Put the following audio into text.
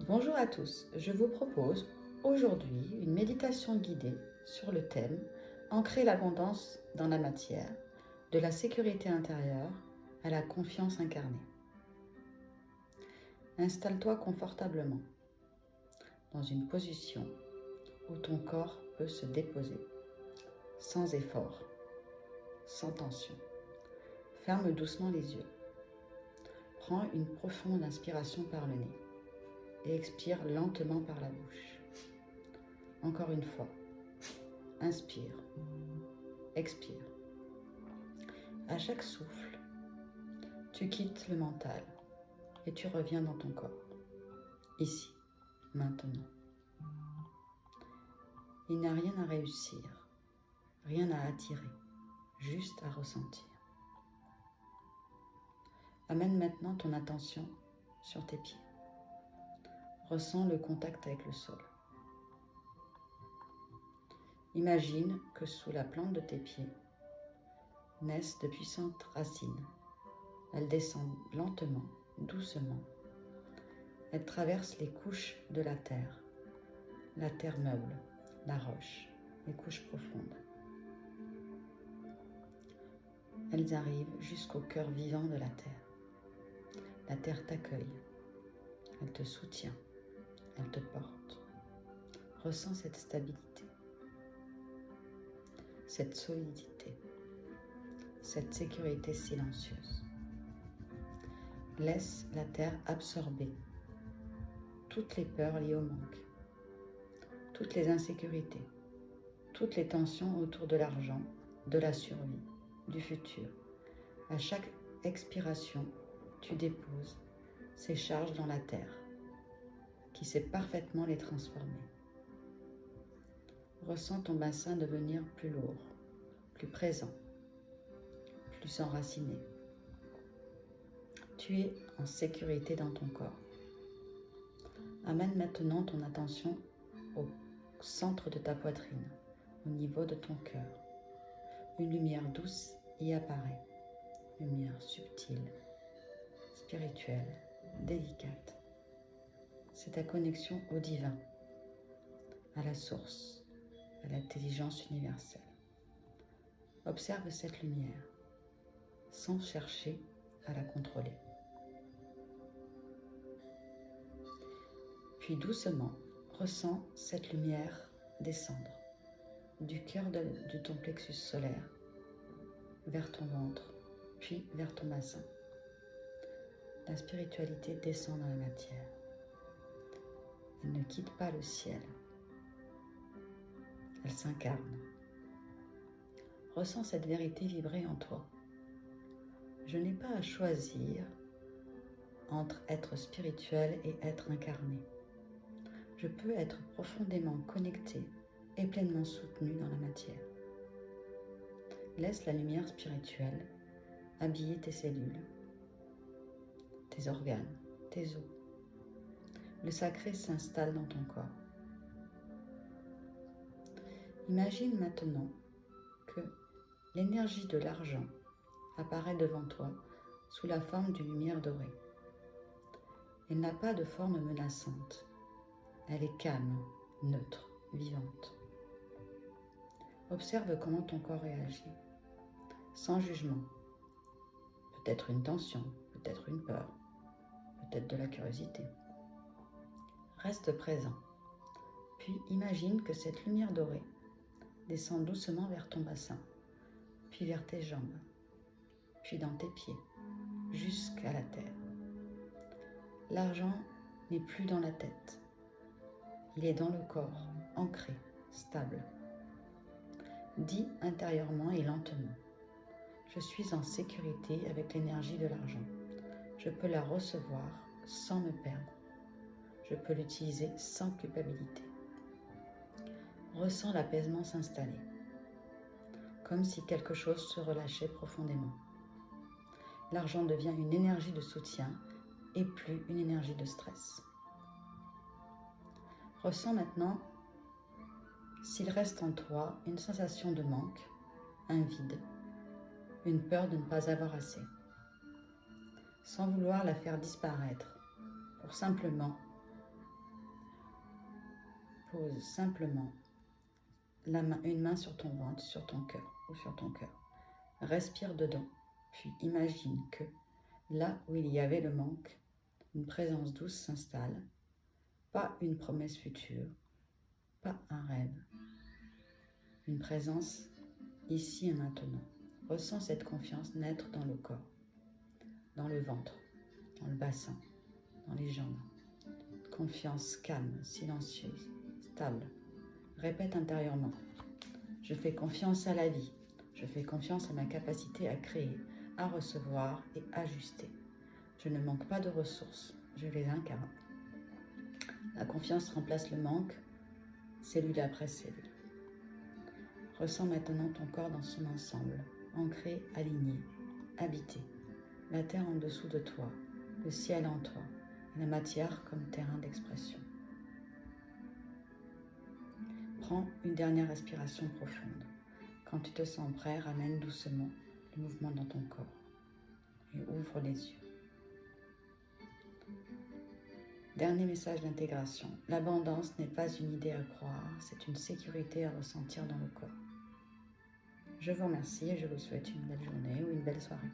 Bonjour à tous, je vous propose aujourd'hui une méditation guidée sur le thème « Ancrer l'abondance dans la matière, de la sécurité intérieure à la confiance incarnée ». Installe-toi confortablement dans une position où ton corps peut se déposer, sans effort, sans tension. Ferme doucement les yeux. Prends une profonde inspiration par le nez et expire lentement par la bouche. Encore une fois, inspire, expire. À chaque souffle, tu quittes le mental et tu reviens dans ton corps, ici, maintenant. Il n'y a rien à réussir, rien à attirer, juste à ressentir. Amène maintenant ton attention sur tes pieds. Ressens le contact avec le sol. Imagine que sous la plante de tes pieds naissent de puissantes racines. Elles descendent lentement, doucement. Elles traversent les couches de la terre meuble, la roche, les couches profondes. Elles arrivent jusqu'au cœur vivant de la terre. La terre t'accueille, elle te soutient, elle te porte. Ressens cette stabilité, cette solidité, cette sécurité silencieuse. Laisse la terre absorber toutes les peurs liées au manque, toutes les insécurités, toutes les tensions autour de l'argent, de la survie, du futur. À chaque expiration, tu déposes ces charges dans la terre, qui sait parfaitement les transformer. Ressens ton bassin devenir plus lourd, plus présent, plus enraciné. Tu es en sécurité dans ton corps. Amène maintenant ton attention au centre de ta poitrine, au niveau de ton cœur. Une lumière douce y apparaît, une lumière subtile, spirituelle, délicate. C'est ta connexion au divin, à la source, à l'intelligence universelle. Observe cette lumière sans chercher à la contrôler. Puis doucement, ressens cette lumière descendre du cœur de ton plexus solaire vers ton ventre, puis vers ton bassin. La spiritualité descend dans la matière. Elle ne quitte pas le ciel. Elle s'incarne. Ressens cette vérité vibrer en toi. Je n'ai pas à choisir entre être spirituel et être incarné. Je peux être profondément connecté et pleinement soutenu dans la matière. Laisse la lumière spirituelle habiller tes cellules, tes organes, tes os. Le sacré s'installe dans ton corps. Imagine maintenant que l'énergie de l'argent apparaît devant toi sous la forme d'une lumière dorée. Elle n'a pas de forme menaçante. Elle est calme, neutre, vivante. Observe comment ton corps réagit, sans jugement. Peut-être une tension, peut-être une peur, peut-être de la curiosité. Reste présent, puis imagine que cette lumière dorée descend doucement vers ton bassin, puis vers tes jambes, puis dans tes pieds, jusqu'à la terre. L'argent n'est plus dans la tête, il est dans le corps, ancré, stable. Dis intérieurement et lentement, je suis en sécurité avec l'énergie de l'argent. Je peux la recevoir sans me perdre. Je peux l'utiliser sans culpabilité. Ressens l'apaisement s'installer, comme si quelque chose se relâchait profondément. L'argent devient une énergie de soutien et plus une énergie de stress. Ressens maintenant, s'il reste en toi, une sensation de manque, un vide, une peur de ne pas avoir assez, sans vouloir la faire disparaître, pour simplement Pose simplement une main sur ton ventre, sur ton cœur ou sur ton cœur. Respire dedans, puis imagine que là où il y avait le manque, une présence douce s'installe, pas une promesse future, pas un rêve, une présence ici et maintenant. Ressens cette confiance naître dans le corps, dans le ventre, dans le bassin, dans les jambes. Confiance calme, silencieuse, stable. Répète intérieurement. Je fais confiance à la vie. Je fais confiance à ma capacité à créer, à recevoir et ajuster. Je ne manque pas de ressources, je les incarne. La confiance remplace le manque, cellule après cellule. Ressens maintenant ton corps dans son ensemble, ancré, aligné, habité. La terre en dessous de toi, le ciel en toi, et la matière comme terrain d'expression. Prends une dernière respiration profonde. Quand tu te sens prêt, ramène doucement le mouvement dans ton corps et ouvre les yeux. Dernier message d'intégration. L'abondance n'est pas une idée à croire, c'est une sécurité à ressentir dans le corps. Je vous remercie et je vous souhaite une belle journée ou une belle soirée.